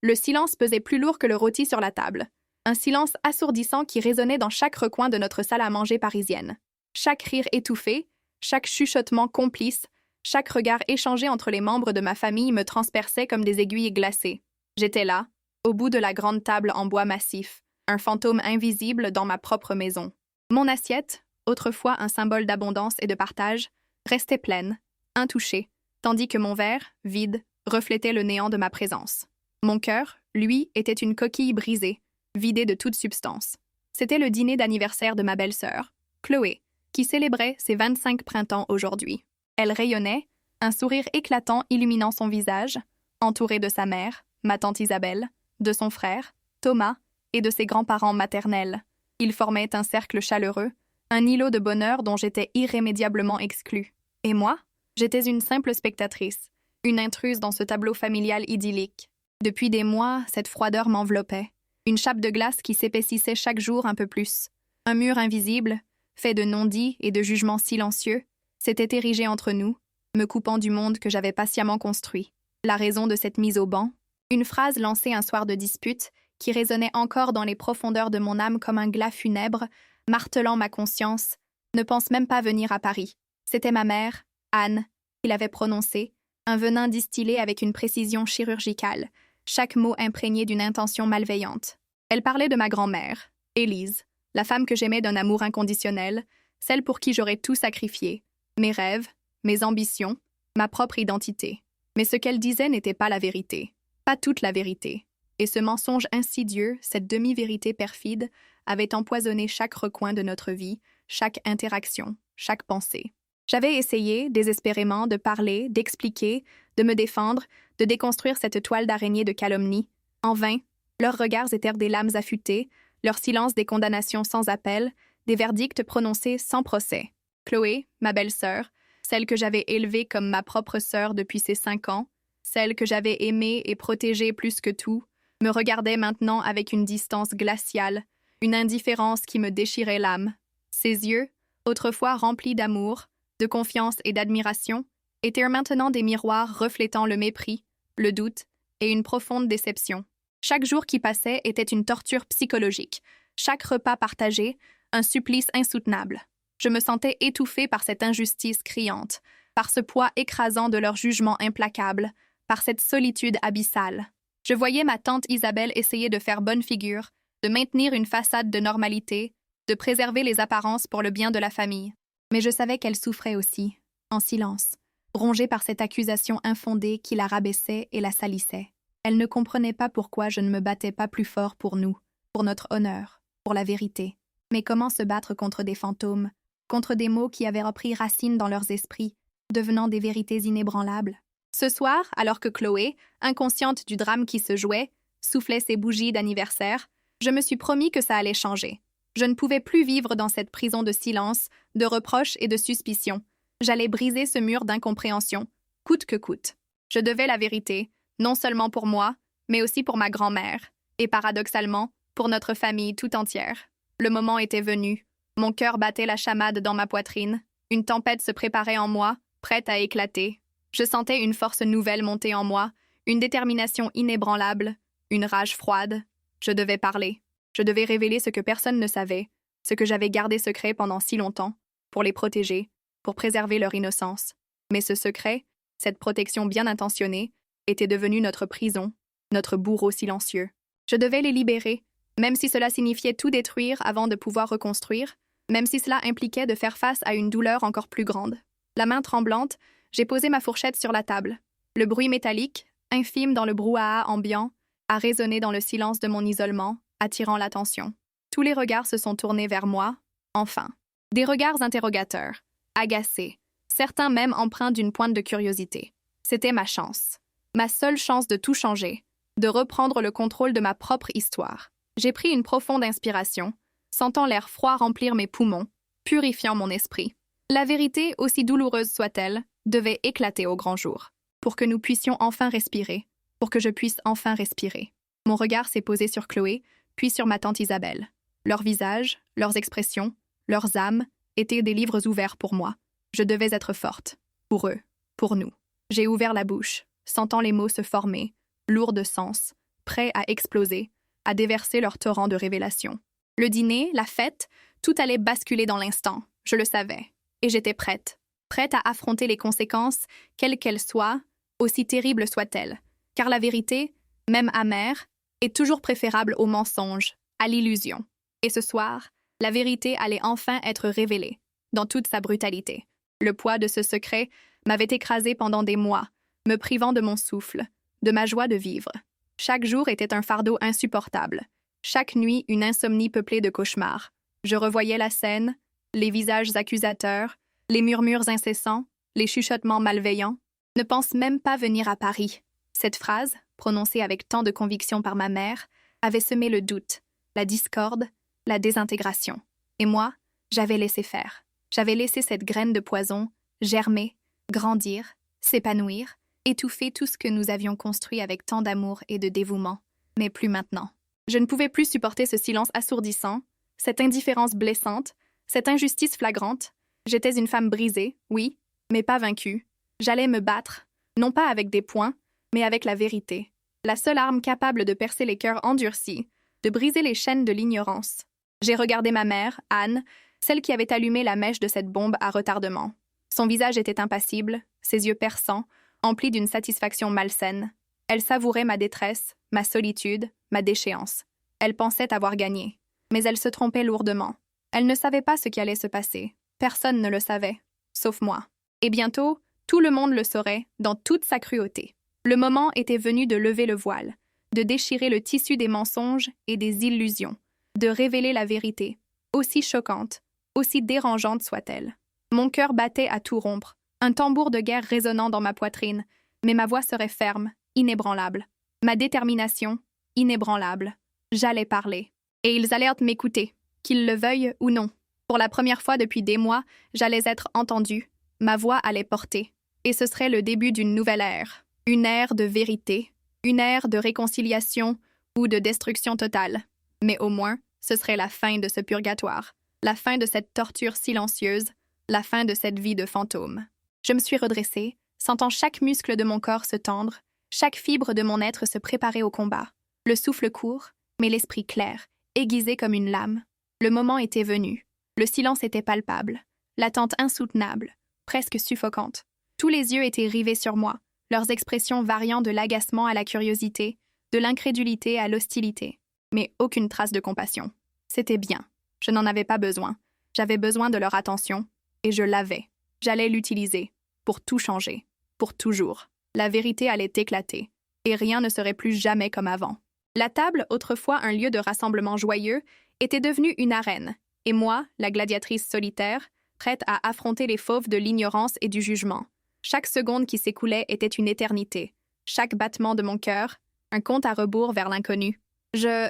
Le silence pesait plus lourd que le rôti sur la table. Un silence assourdissant qui résonnait dans chaque recoin de notre salle à manger parisienne. Chaque rire étouffé, chaque chuchotement complice, chaque regard échangé entre les membres de ma famille me transperçait comme des aiguilles glacées. J'étais là, au bout de la grande table en bois massif, un fantôme invisible dans ma propre maison. Mon assiette, autrefois un symbole d'abondance et de partage, restait pleine, intouchée, tandis que mon verre, vide, reflétait le néant de ma présence. Mon cœur, lui, était une coquille brisée, vidée de toute substance. C'était le dîner d'anniversaire de ma belle-sœur, Chloé, qui célébrait ses 25 printemps aujourd'hui. Elle rayonnait, un sourire éclatant illuminant son visage, entourée de sa mère, ma tante Isabelle, de son frère, Thomas, et de ses grands-parents maternels. Ils formaient un cercle chaleureux, un îlot de bonheur dont j'étais irrémédiablement exclue. Et moi, j'étais une simple spectatrice, une intruse dans ce tableau familial idyllique. Depuis des mois, cette froideur m'enveloppait, une chape de glace qui s'épaississait chaque jour un peu plus. Un mur invisible, fait de non-dits et de jugements silencieux, s'était érigé entre nous, me coupant du monde que j'avais patiemment construit. La raison de cette mise au banc, une phrase lancée un soir de dispute, qui résonnait encore dans les profondeurs de mon âme comme un glas funèbre, martelant ma conscience, ne pense même pas venir à Paris. C'était ma mère, Anne, qui l'avait prononcé, un venin distillé avec une précision chirurgicale, chaque mot imprégné d'une intention malveillante. Elle parlait de ma grand-mère, Élise, la femme que j'aimais d'un amour inconditionnel, celle pour qui j'aurais tout sacrifié, mes rêves, mes ambitions, ma propre identité. Mais ce qu'elle disait n'était pas la vérité, pas toute la vérité. Et ce mensonge insidieux, cette demi-vérité perfide, avait empoisonné chaque recoin de notre vie, chaque interaction, chaque pensée. J'avais essayé, désespérément, de parler, d'expliquer, de me défendre, de déconstruire cette toile d'araignée de calomnie. En vain, leurs regards étaient des lames affûtées, leur silence des condamnations sans appel, des verdicts prononcés sans procès. Chloé, ma belle-sœur, celle que j'avais élevée comme ma propre sœur depuis ses 5 ans, celle que j'avais aimée et protégée plus que tout, me regardait maintenant avec une distance glaciale, une indifférence qui me déchirait l'âme. Ses yeux, autrefois remplis d'amour, de confiance et d'admiration, étaient maintenant des miroirs reflétant le mépris, le doute et une profonde déception. Chaque jour qui passait était une torture psychologique, chaque repas partagé, un supplice insoutenable. Je me sentais étouffée par cette injustice criante, par ce poids écrasant de leur jugement implacable, par cette solitude abyssale. Je voyais ma tante Isabelle essayer de faire bonne figure, de maintenir une façade de normalité, de préserver les apparences pour le bien de la famille. Mais je savais qu'elle souffrait aussi, en silence, rongée par cette accusation infondée qui la rabaissait et la salissait. Elle ne comprenait pas pourquoi je ne me battais pas plus fort pour nous, pour notre honneur, pour la vérité. Mais comment se battre contre des fantômes, contre des mots qui avaient repris racine dans leurs esprits, devenant des vérités inébranlables? Ce soir, alors que Chloé, inconsciente du drame qui se jouait, soufflait ses bougies d'anniversaire, je me suis promis que ça allait changer. Je ne pouvais plus vivre dans cette prison de silence, de reproches et de suspicions. J'allais briser ce mur d'incompréhension, coûte que coûte. Je devais la vérité, non seulement pour moi, mais aussi pour ma grand-mère, et paradoxalement, pour notre famille tout entière. Le moment était venu. Mon cœur battait la chamade dans ma poitrine. Une tempête se préparait en moi, prête à éclater. Je sentais une force nouvelle monter en moi, une détermination inébranlable, une rage froide. Je devais parler. Je devais révéler ce que personne ne savait, ce que j'avais gardé secret pendant si longtemps, pour les protéger, pour préserver leur innocence. Mais ce secret, cette protection bien intentionnée, était devenu notre prison, notre bourreau silencieux. Je devais les libérer, même si cela signifiait tout détruire avant de pouvoir reconstruire, même si cela impliquait de faire face à une douleur encore plus grande. La main tremblante, j'ai posé ma fourchette sur la table. Le bruit métallique, infime dans le brouhaha ambiant, a résonné dans le silence de mon isolement, attirant l'attention. Tous les regards se sont tournés vers moi, enfin. Des regards interrogateurs, agacés, certains même empreints d'une pointe de curiosité. C'était ma chance. Ma seule chance de tout changer, de reprendre le contrôle de ma propre histoire. J'ai pris une profonde inspiration, sentant l'air froid remplir mes poumons, purifiant mon esprit. La vérité, aussi douloureuse soit-elle, devait éclater au grand jour, pour que nous puissions enfin respirer, pour que je puisse enfin respirer. Mon regard s'est posé sur Chloé, puis sur ma tante Isabelle. Leurs visages, leurs expressions, leurs âmes étaient des livres ouverts pour moi. Je devais être forte, pour eux, pour nous. J'ai ouvert la bouche, sentant les mots se former, lourds de sens, prêts à exploser, à déverser leur torrent de révélations. Le dîner, la fête, tout allait basculer dans l'instant, je le savais. Et j'étais prête à affronter les conséquences, quelles qu'elles soient, aussi terribles soient-elles. Car la vérité, même amère, est toujours préférable au mensonge, à l'illusion. Et ce soir, la vérité allait enfin être révélée, dans toute sa brutalité. Le poids de ce secret m'avait écrasé pendant des mois, me privant de mon souffle, de ma joie de vivre. Chaque jour était un fardeau insupportable. Chaque nuit, une insomnie peuplée de cauchemars. Je revoyais la scène, les visages accusateurs, les murmures incessants, les chuchotements malveillants. Ne pense même pas venir à Paris. Cette phrase, prononcée avec tant de conviction par ma mère, avait semé le doute, la discorde, la désintégration. Et moi, j'avais laissé faire. J'avais laissé cette graine de poison germer, grandir, s'épanouir, étouffer tout ce que nous avions construit avec tant d'amour et de dévouement. Mais plus maintenant. Je ne pouvais plus supporter ce silence assourdissant, cette indifférence blessante, cette injustice flagrante. J'étais une femme brisée, oui, mais pas vaincue. J'allais me battre, non pas avec des poings, mais avec la vérité. La seule arme capable de percer les cœurs endurcis, de briser les chaînes de l'ignorance. J'ai regardé ma mère, Anne, celle qui avait allumé la mèche de cette bombe à retardement. Son visage était impassible, ses yeux perçants, emplis d'une satisfaction malsaine. Elle savourait ma détresse, ma solitude, ma déchéance. Elle pensait avoir gagné, mais elle se trompait lourdement. Elle ne savait pas ce qui allait se passer. Personne ne le savait, sauf moi. Et bientôt, tout le monde le saurait, dans toute sa cruauté. Le moment était venu de lever le voile, de déchirer le tissu des mensonges et des illusions, de révéler la vérité, aussi choquante, aussi dérangeante soit-elle. Mon cœur battait à tout rompre, un tambour de guerre résonnant dans ma poitrine, mais ma voix serait ferme, inébranlable. Ma détermination, inébranlable. J'allais parler. Et ils allaient m'écouter, qu'ils le veuillent ou non. Pour la première fois depuis des mois, j'allais être entendue, ma voix allait porter. Et ce serait le début d'une nouvelle ère. Une ère de vérité, une ère de réconciliation ou de destruction totale. Mais au moins, ce serait la fin de ce purgatoire, la fin de cette torture silencieuse, la fin de cette vie de fantôme. Je me suis redressée, sentant chaque muscle de mon corps se tendre, chaque fibre de mon être se préparer au combat. Le souffle court, mais l'esprit clair, aiguisé comme une lame. Le moment était venu. Le silence était palpable, l'attente insoutenable, presque suffocante. Tous les yeux étaient rivés sur moi, leurs expressions variant de l'agacement à la curiosité, de l'incrédulité à l'hostilité. Mais aucune trace de compassion. C'était bien. Je n'en avais pas besoin. J'avais besoin de leur attention, et je l'avais. J'allais l'utiliser, pour tout changer, pour toujours. La vérité allait éclater, et rien ne serait plus jamais comme avant. La table, autrefois un lieu de rassemblement joyeux, était devenue une arène, et moi, la gladiatrice solitaire, prête à affronter les fauves de l'ignorance et du jugement. Chaque seconde qui s'écoulait était une éternité. Chaque battement de mon cœur, un compte à rebours vers l'inconnu. Je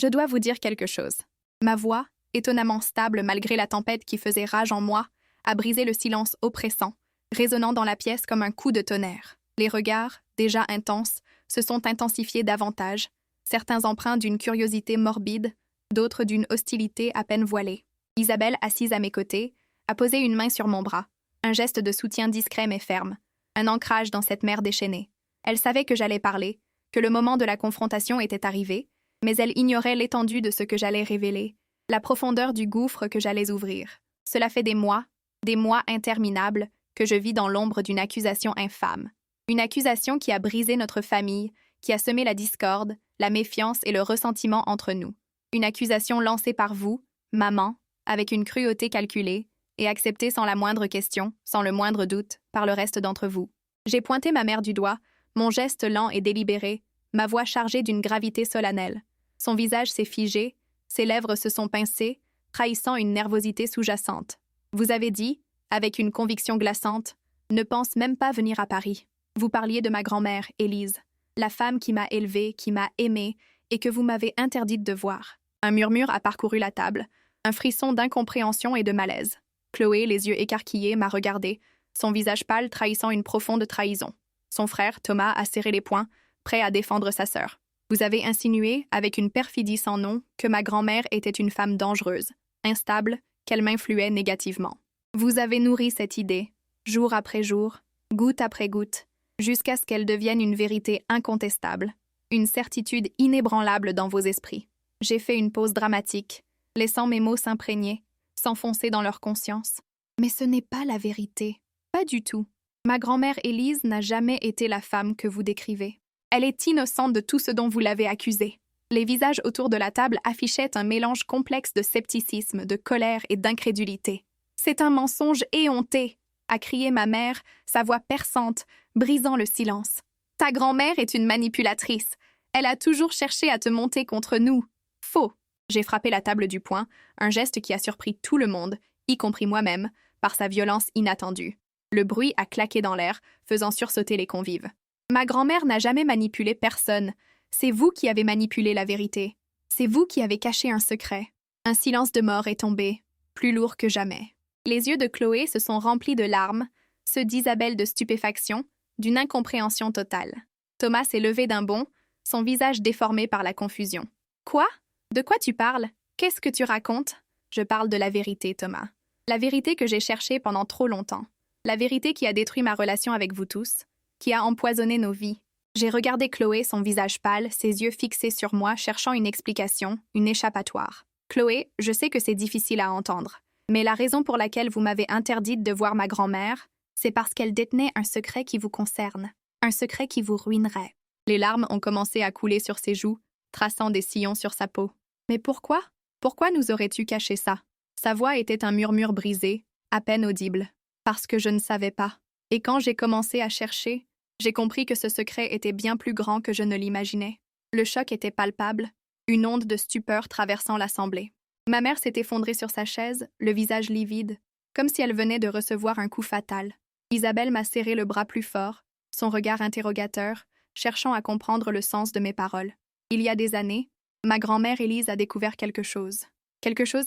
dois vous dire quelque chose. Ma voix, étonnamment stable malgré la tempête qui faisait rage en moi, a brisé le silence oppressant, résonnant dans la pièce comme un coup de tonnerre. Les regards, déjà intenses, se sont intensifiés davantage, certains empreints d'une curiosité morbide, d'autres d'une hostilité à peine voilée. Isabelle, assise à mes côtés, a posé une main sur mon bras, un geste de soutien discret mais ferme, un ancrage dans cette mer déchaînée. Elle savait que j'allais parler, que le moment de la confrontation était arrivé, mais elle ignorait l'étendue de ce que j'allais révéler, la profondeur du gouffre que j'allais ouvrir. Cela fait des mois interminables, que je vis dans l'ombre d'une accusation infâme. Une accusation qui a brisé notre famille, qui a semé la discorde, la méfiance et le ressentiment entre nous. Une accusation lancée par vous, maman, avec une cruauté calculée, et acceptée sans la moindre question, sans le moindre doute, par le reste d'entre vous. J'ai pointé ma mère du doigt, mon geste lent et délibéré, ma voix chargée d'une gravité solennelle. Son visage s'est figé, ses lèvres se sont pincées, trahissant une nervosité sous-jacente. Vous avez dit, avec une conviction glaçante, ne pense même pas venir à Paris. Vous parliez de ma grand-mère, Élise, la femme qui m'a élevée, qui m'a aimée, et que vous m'avez interdite de voir. Un murmure a parcouru la table, un frisson d'incompréhension et de malaise. Chloé, les yeux écarquillés, m'a regardé, son visage pâle trahissant une profonde trahison. Son frère, Thomas, a serré les poings, prêt à défendre sa sœur. Vous avez insinué, avec une perfidie sans nom, que ma grand-mère était une femme dangereuse, instable, qu'elle m'influait négativement. Vous avez nourri cette idée, jour après jour, goutte après goutte, jusqu'à ce qu'elle devienne une vérité incontestable. une certitude inébranlable dans vos esprits. J'ai fait une pause dramatique, laissant mes mots s'imprégner, s'enfoncer dans leur conscience. Mais ce n'est pas la vérité. Pas du tout. Ma grand-mère Élise n'a jamais été la femme que vous décrivez. Elle est innocente de tout ce dont vous l'avez accusée. Les visages autour de la table affichaient un mélange complexe de scepticisme, de colère et d'incrédulité. « C'est un mensonge éhonté !» a crié ma mère, sa voix perçante, brisant le silence. « Ta grand-mère est une manipulatrice. Elle a toujours cherché à te monter contre nous. Faux !» J'ai frappé la table du poing, un geste qui a surpris tout le monde, y compris moi-même, par sa violence inattendue. Le bruit a claqué dans l'air, faisant sursauter les convives. Ma grand-mère n'a jamais manipulé personne. C'est vous qui avez manipulé la vérité. C'est vous qui avez caché un secret. Un silence de mort est tombé, plus lourd que jamais. Les yeux de Chloé se sont remplis de larmes, ceux d'Isabelle de stupéfaction, d'une incompréhension totale. Thomas s'est levé d'un bond, son visage déformé par la confusion. « Quoi? De quoi tu parles? Qu'est-ce que tu racontes? » Je parle de la vérité, Thomas. La vérité que j'ai cherchée pendant trop longtemps. La vérité qui a détruit ma relation avec vous tous, qui a empoisonné nos vies. J'ai regardé Chloé, son visage pâle, ses yeux fixés sur moi, cherchant une explication, une échappatoire. « Chloé, je sais que c'est difficile à entendre, mais la raison pour laquelle vous m'avez interdite de voir ma grand-mère, c'est parce qu'elle détenait un secret qui vous concerne, un secret qui vous ruinerait. » Les larmes ont commencé à couler sur ses joues, traçant des sillons sur sa peau. « Mais pourquoi? Pourquoi nous aurais-tu caché ça? » Sa voix était un murmure brisé, à peine audible. « Parce que je ne savais pas. Et quand j'ai commencé à chercher, j'ai compris que ce secret était bien plus grand que je ne l'imaginais. Le choc était palpable, une onde de stupeur traversant l'assemblée. Ma mère s'est effondrée sur sa chaise, le visage livide, comme si elle venait de recevoir un coup fatal. Isabelle m'a serré le bras plus fort, son regard interrogateur, cherchant à comprendre le sens de mes paroles. Il y a des années, ma grand-mère Élise a découvert quelque chose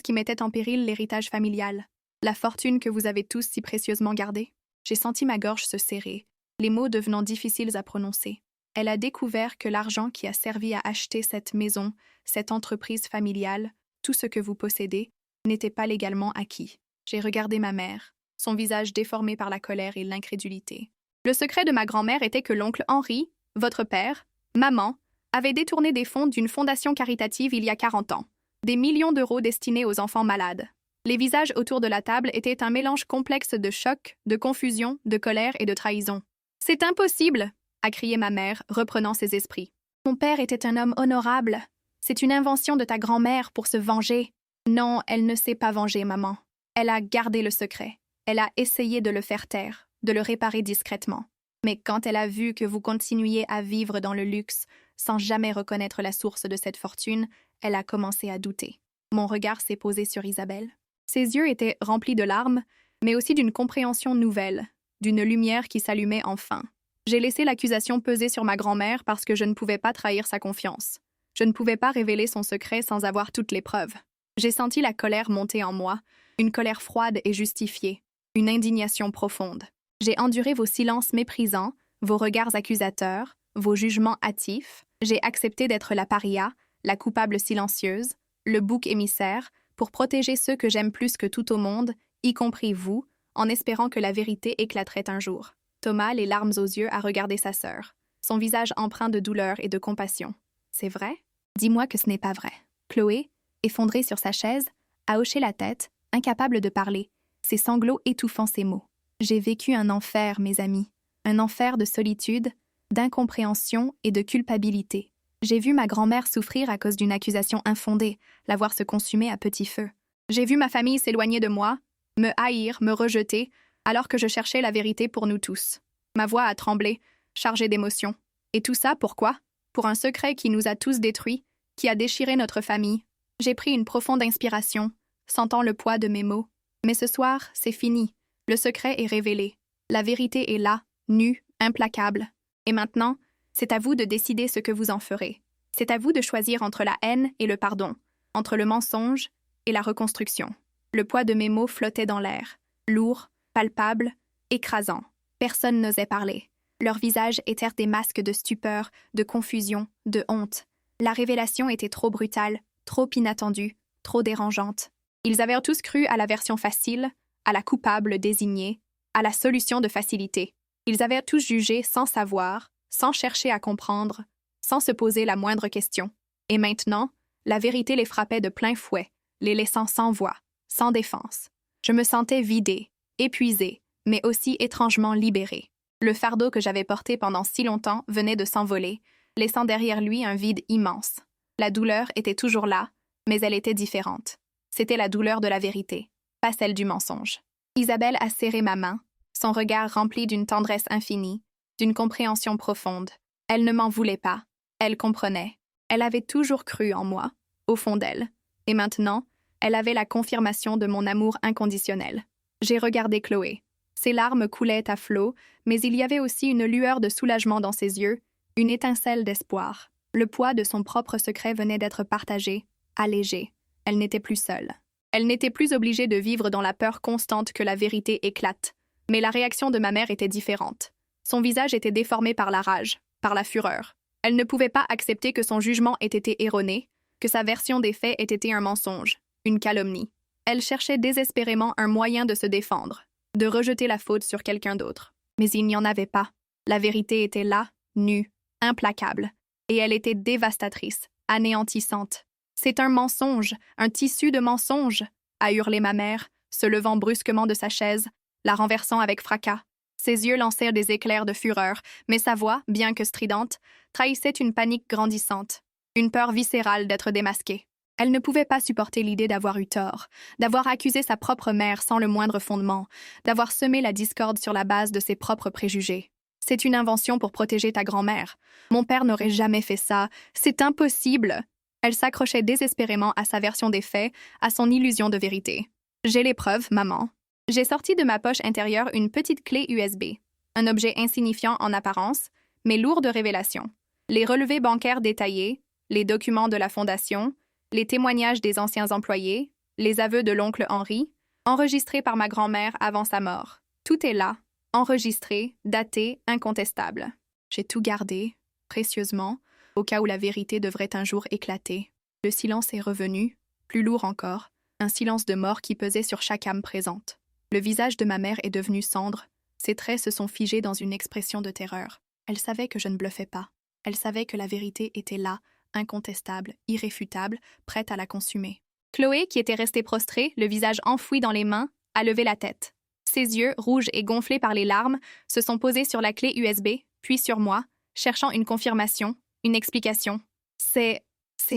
qui mettait en péril l'héritage familial, la fortune que vous avez tous si précieusement gardée. J'ai senti ma gorge se serrer, les mots devenant difficiles à prononcer. Elle a découvert que l'argent qui a servi à acheter cette maison, cette entreprise familiale, tout ce que vous possédez, n'était pas légalement acquis. J'ai regardé ma mère, son visage déformé par la colère et l'incrédulité. Le secret de ma grand-mère était que l'oncle Henri, votre père, maman, avait détourné des fonds d'une fondation caritative il y a 40 ans. Des millions d'euros destinés aux enfants malades. Les visages autour de la table étaient un mélange complexe de choc, de confusion, de colère et de trahison. « C'est impossible !» a crié ma mère, reprenant ses esprits. « Mon père était un homme honorable. C'est une invention de ta grand-mère pour se venger. » Non, elle ne s'est pas vengée, maman. Elle a gardé le secret. Elle a essayé de le faire taire, de le réparer discrètement. Mais quand elle a vu que vous continuiez à vivre dans le luxe, sans jamais reconnaître la source de cette fortune, elle a commencé à douter. Mon regard s'est posé sur Isabelle. Ses yeux étaient remplis de larmes, mais aussi d'une compréhension nouvelle, d'une lumière qui s'allumait enfin. J'ai laissé l'accusation peser sur ma grand-mère parce que je ne pouvais pas trahir sa confiance. Je ne pouvais pas révéler son secret sans avoir toutes les preuves. J'ai senti la colère monter en moi, une colère froide et justifiée, une indignation profonde. J'ai enduré vos silences méprisants, vos regards accusateurs, vos jugements hâtifs. J'ai accepté d'être la paria, la coupable silencieuse, le bouc émissaire, pour protéger ceux que j'aime plus que tout au monde, y compris vous, en espérant que la vérité éclaterait un jour. Thomas, les larmes aux yeux, a regardé sa sœur, son visage empreint de douleur et de compassion. « C'est vrai? Dis-moi que ce n'est pas vrai. » Chloé, effondrée sur sa chaise, a hoché la tête, incapable de parler, ses sanglots étouffant ses mots. « J'ai vécu un enfer, mes amis, un enfer de solitude, d'incompréhension et de culpabilité. J'ai vu ma grand-mère souffrir à cause d'une accusation infondée, la voir se consumer à petit feu. J'ai vu ma famille s'éloigner de moi, me haïr, me rejeter, alors que je cherchais la vérité pour nous tous. Ma voix a tremblé, chargée d'émotion. Et tout ça, pourquoi? Pour un secret qui nous a tous détruits, qui a déchiré notre famille. J'ai pris une profonde inspiration, sentant le poids de mes mots. Mais ce soir, c'est fini. Le secret est révélé. La vérité est là, nue, implacable. Et maintenant, c'est à vous de décider ce que vous en ferez. C'est à vous de choisir entre la haine et le pardon, entre le mensonge et la reconstruction. Le poids de mes mots flottait dans l'air, lourd, palpable, écrasant. Personne n'osait parler. Leurs visages étaient des masques de stupeur, de confusion, de honte. La révélation était trop brutale, trop inattendue, trop dérangeante. Ils avaient tous cru à la version facile, à la coupable désignée, à la solution de facilité. Ils avaient tous jugé sans savoir, sans chercher à comprendre, sans se poser la moindre question. Et maintenant, la vérité les frappait de plein fouet, les laissant sans voix, sans défense. Je me sentais vidée, épuisée, mais aussi étrangement libérée. Le fardeau que j'avais porté pendant si longtemps venait de s'envoler, laissant derrière lui un vide immense. La douleur était toujours là, mais elle était différente. C'était la douleur de la vérité, pas celle du mensonge. Isabelle a serré ma main, son regard rempli d'une tendresse infinie, d'une compréhension profonde. Elle ne m'en voulait pas, elle comprenait. Elle avait toujours cru en moi, au fond d'elle, et maintenant, elle avait la confirmation de mon amour inconditionnel. J'ai regardé Chloé. Ses larmes coulaient à flots, mais il y avait aussi une lueur de soulagement dans ses yeux, une étincelle d'espoir. Le poids de son propre secret venait d'être partagé, allégé. Elle n'était plus seule. Elle n'était plus obligée de vivre dans la peur constante que la vérité éclate. Mais la réaction de ma mère était différente. Son visage était déformé par la rage, par la fureur. Elle ne pouvait pas accepter que son jugement ait été erroné, que sa version des faits ait été un mensonge, une calomnie. Elle cherchait désespérément un moyen de se défendre, de rejeter la faute sur quelqu'un d'autre. Mais il n'y en avait pas. La vérité était là, nue, implacable, et elle était dévastatrice, anéantissante. « C'est un mensonge, un tissu de mensonges !» a hurlé ma mère, se levant brusquement de sa chaise, la renversant avec fracas. Ses yeux lancèrent des éclairs de fureur, mais sa voix, bien que stridente, trahissait une panique grandissante, une peur viscérale d'être démasquée. Elle ne pouvait pas supporter l'idée d'avoir eu tort, d'avoir accusé sa propre mère sans le moindre fondement, d'avoir semé la discorde sur la base de ses propres préjugés. « C'est une invention pour protéger ta grand-mère. Mon père n'aurait jamais fait ça. C'est impossible !» Elle s'accrochait désespérément à sa version des faits, à son illusion de vérité. « J'ai les preuves, maman. » J'ai sorti de ma poche intérieure une petite clé USB, un objet insignifiant en apparence, mais lourd de révélations. Les relevés bancaires détaillés, les documents de la fondation, les témoignages des anciens employés, les aveux de l'oncle Henri, enregistrés par ma grand-mère avant sa mort. Tout est là, enregistré, daté, incontestable. J'ai tout gardé, précieusement, au cas où la vérité devrait un jour éclater. Le silence est revenu, plus lourd encore, un silence de mort qui pesait sur chaque âme présente. Le visage de ma mère est devenu cendre, ses traits se sont figés dans une expression de terreur. Elle savait que je ne bluffais pas. Elle savait que la vérité était là, incontestable, irréfutable, prête à la consumer. Chloé, qui était restée prostrée, le visage enfoui dans les mains, a levé la tête. Ses yeux, rouges et gonflés par les larmes, se sont posés sur la clé USB, puis sur moi, cherchant une confirmation, une explication. C'est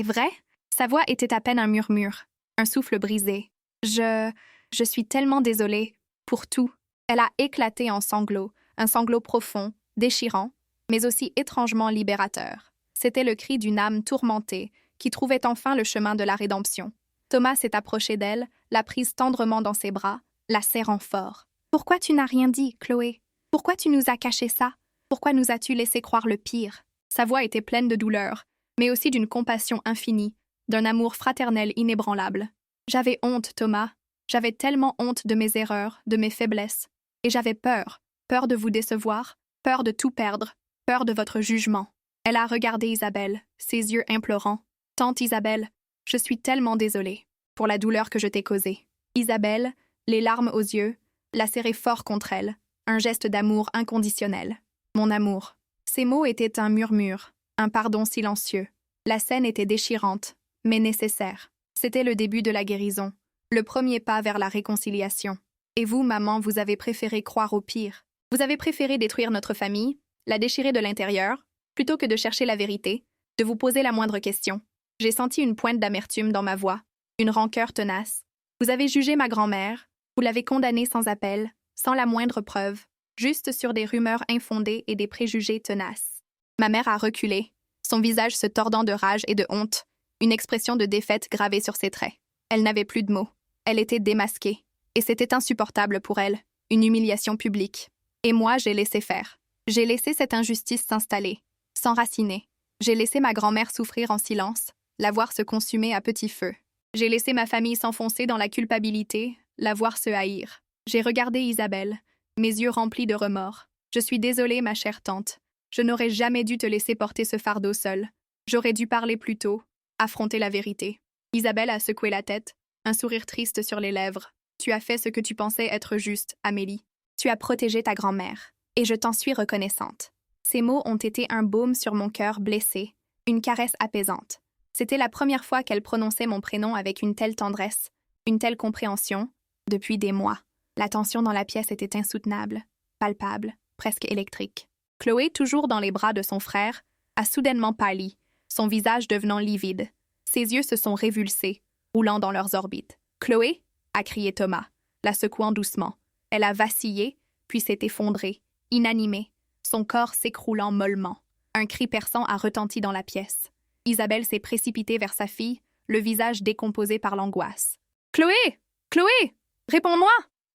vrai? Sa voix était à peine un murmure, un souffle brisé. Je suis tellement désolée. Pour tout. Elle a éclaté en sanglots, un sanglot profond, déchirant, mais aussi étrangement libérateur. C'était le cri d'une âme tourmentée, qui trouvait enfin le chemin de la rédemption. Thomas s'est approché d'elle, l'a prise tendrement dans ses bras, la serrant fort. « Pourquoi tu n'as rien dit, Chloé? Pourquoi tu nous as caché ça? Pourquoi nous as-tu laissé croire le pire? » Sa voix était pleine de douleur, mais aussi d'une compassion infinie, d'un amour fraternel inébranlable. J'avais honte, Thomas. J'avais tellement honte de mes erreurs, de mes faiblesses. Et j'avais peur, peur de vous décevoir, peur de tout perdre, peur de votre jugement. Elle a regardé Isabelle, ses yeux implorants. « Tante Isabelle, je suis tellement désolée pour la douleur que je t'ai causée. » Isabelle, les larmes aux yeux, la serrait fort contre elle, un geste d'amour inconditionnel. Mon amour. Ces mots étaient un murmure, un pardon silencieux. La scène était déchirante, mais nécessaire. C'était le début de la guérison, le premier pas vers la réconciliation. Et vous, maman, vous avez préféré croire au pire. Vous avez préféré détruire notre famille, la déchirer de l'intérieur, plutôt que de chercher la vérité, de vous poser la moindre question. J'ai senti une pointe d'amertume dans ma voix, une rancœur tenace. Vous avez jugé ma grand-mère, vous l'avez condamnée sans appel, sans la moindre preuve, juste sur des rumeurs infondées et des préjugés tenaces. Ma mère a reculé, son visage se tordant de rage et de honte, une expression de défaite gravée sur ses traits. Elle n'avait plus de mots. Elle était démasquée. Et c'était insupportable pour elle, une humiliation publique. Et moi, j'ai laissé faire. J'ai laissé cette injustice s'installer, s'enraciner. J'ai laissé ma grand-mère souffrir en silence, la voir se consumer à petit feu. J'ai laissé ma famille s'enfoncer dans la culpabilité, la voir se haïr. J'ai regardé Isabelle, mes yeux remplis de remords. Je suis désolée, ma chère tante. Je n'aurais jamais dû te laisser porter ce fardeau seule. J'aurais dû parler plus tôt, affronter la vérité. Isabelle a secoué la tête, un sourire triste sur les lèvres. Tu as fait ce que tu pensais être juste, Amélie. Tu as protégé ta grand-mère, et je t'en suis reconnaissante. Ces mots ont été un baume sur mon cœur blessé, une caresse apaisante. C'était la première fois qu'elle prononçait mon prénom avec une telle tendresse, une telle compréhension, depuis des mois. La tension dans la pièce était insoutenable, palpable, presque électrique. Chloé, toujours dans les bras de son frère, a soudainement pâli, son visage devenant livide. Ses yeux se sont révulsés, roulant dans leurs orbites. « Chloé » a crié Thomas, la secouant doucement. Elle a vacillé, puis s'est effondrée, inanimée, son corps s'écroulant mollement. Un cri perçant a retenti dans la pièce. Isabelle s'est précipitée vers sa fille, le visage décomposé par l'angoisse. « Chloé! Chloé! Réponds-moi »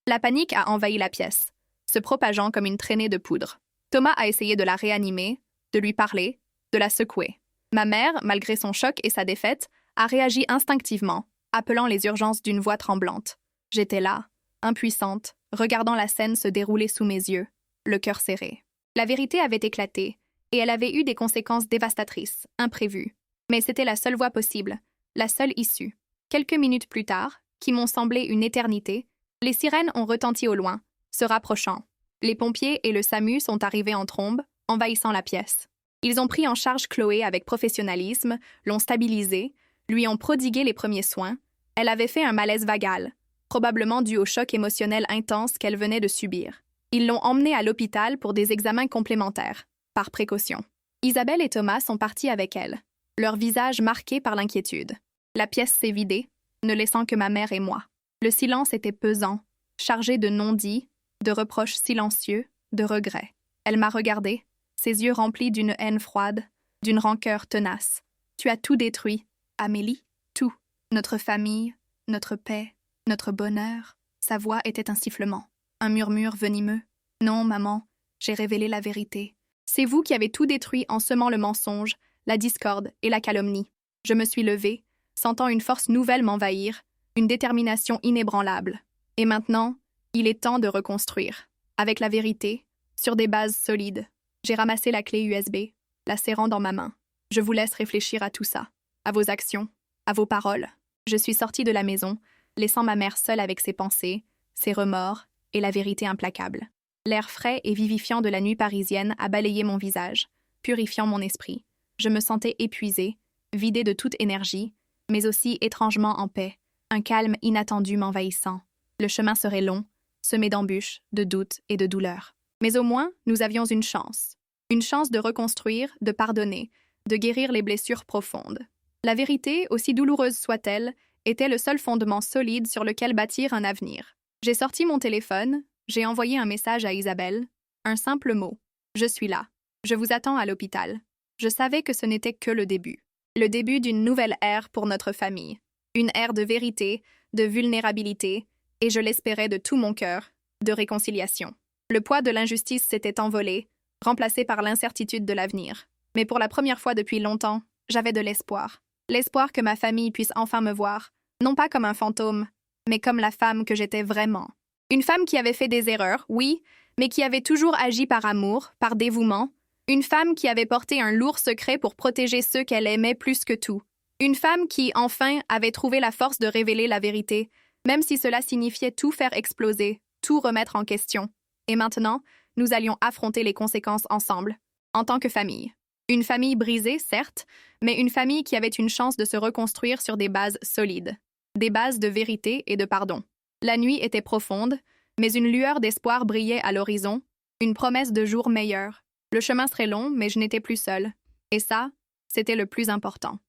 La panique a envahi la pièce, se propageant comme une traînée de poudre. Thomas a essayé de la réanimer, de lui parler, de la secouer. Ma mère, malgré son choc et sa défaite, a réagi instinctivement, appelant les urgences d'une voix tremblante. J'étais là, impuissante, regardant la scène se dérouler sous mes yeux, le cœur serré. La vérité avait éclaté, et elle avait eu des conséquences dévastatrices, imprévues. Mais c'était la seule voie possible, la seule issue. Quelques minutes plus tard, qui m'ont semblé une éternité, les sirènes ont retenti au loin, se rapprochant. Les pompiers et le SAMU sont arrivés en trombe, envahissant la pièce. Ils ont pris en charge Chloé avec professionnalisme, l'ont stabilisée, lui ont prodigué les premiers soins. Elle avait fait un malaise vagal, probablement dû au choc émotionnel intense qu'elle venait de subir. Ils l'ont emmenée à l'hôpital pour des examens complémentaires, par précaution. Isabelle et Thomas sont partis avec elle, leur visage marqué par l'inquiétude. La pièce s'est vidée, ne laissant que ma mère et moi. Le silence était pesant, chargé de non-dits, de reproches silencieux, de regrets. Elle m'a regardée, ses yeux remplis d'une haine froide, d'une rancœur tenace. « Tu as tout détruit, Amélie, tout. Notre famille, notre paix, notre bonheur. » Sa voix était un sifflement, un murmure venimeux. « Non, maman, j'ai révélé la vérité. C'est vous qui avez tout détruit en semant le mensonge, la discorde et la calomnie. » Je me suis levée, sentant une force nouvelle m'envahir, une détermination inébranlable. Et maintenant, il est temps de reconstruire. Avec la vérité, sur des bases solides. J'ai ramassé la clé USB, la serrant dans ma main. Je vous laisse réfléchir à tout ça, à vos actions, à vos paroles. Je suis sortie de la maison, laissant ma mère seule avec ses pensées, ses remords et la vérité implacable. L'air frais et vivifiant de la nuit parisienne a balayé mon visage, purifiant mon esprit. Je me sentais épuisée, vidée de toute énergie, mais aussi étrangement en paix, un calme inattendu m'envahissant. Le chemin serait long, semé d'embûches, de doutes et de douleurs. Mais au moins, nous avions une chance de reconstruire, de pardonner, de guérir les blessures profondes. La vérité, aussi douloureuse soit-elle, était le seul fondement solide sur lequel bâtir un avenir. J'ai sorti mon téléphone, j'ai envoyé un message à Isabelle, un simple mot. « Je suis là. Je vous attends à l'hôpital. » Je savais que ce n'était que le début d'une nouvelle ère pour notre famille. Une ère de vérité, de vulnérabilité, et je l'espérais de tout mon cœur, de réconciliation. Le poids de l'injustice s'était envolé, remplacé par l'incertitude de l'avenir. Mais pour la première fois depuis longtemps, j'avais de l'espoir. L'espoir que ma famille puisse enfin me voir, non pas comme un fantôme, mais comme la femme que j'étais vraiment. Une femme qui avait fait des erreurs, oui, mais qui avait toujours agi par amour, par dévouement. Une femme qui avait porté un lourd secret pour protéger ceux qu'elle aimait plus que tout. Une femme qui, enfin, avait trouvé la force de révéler la vérité, même si cela signifiait tout faire exploser, tout remettre en question. Et maintenant, nous allions affronter les conséquences ensemble, en tant que famille. Une famille brisée, certes, mais une famille qui avait une chance de se reconstruire sur des bases solides. Des bases de vérité et de pardon. La nuit était profonde, mais une lueur d'espoir brillait à l'horizon, une promesse de jours meilleurs. Le chemin serait long, mais je n'étais plus seule. Et ça, c'était le plus important.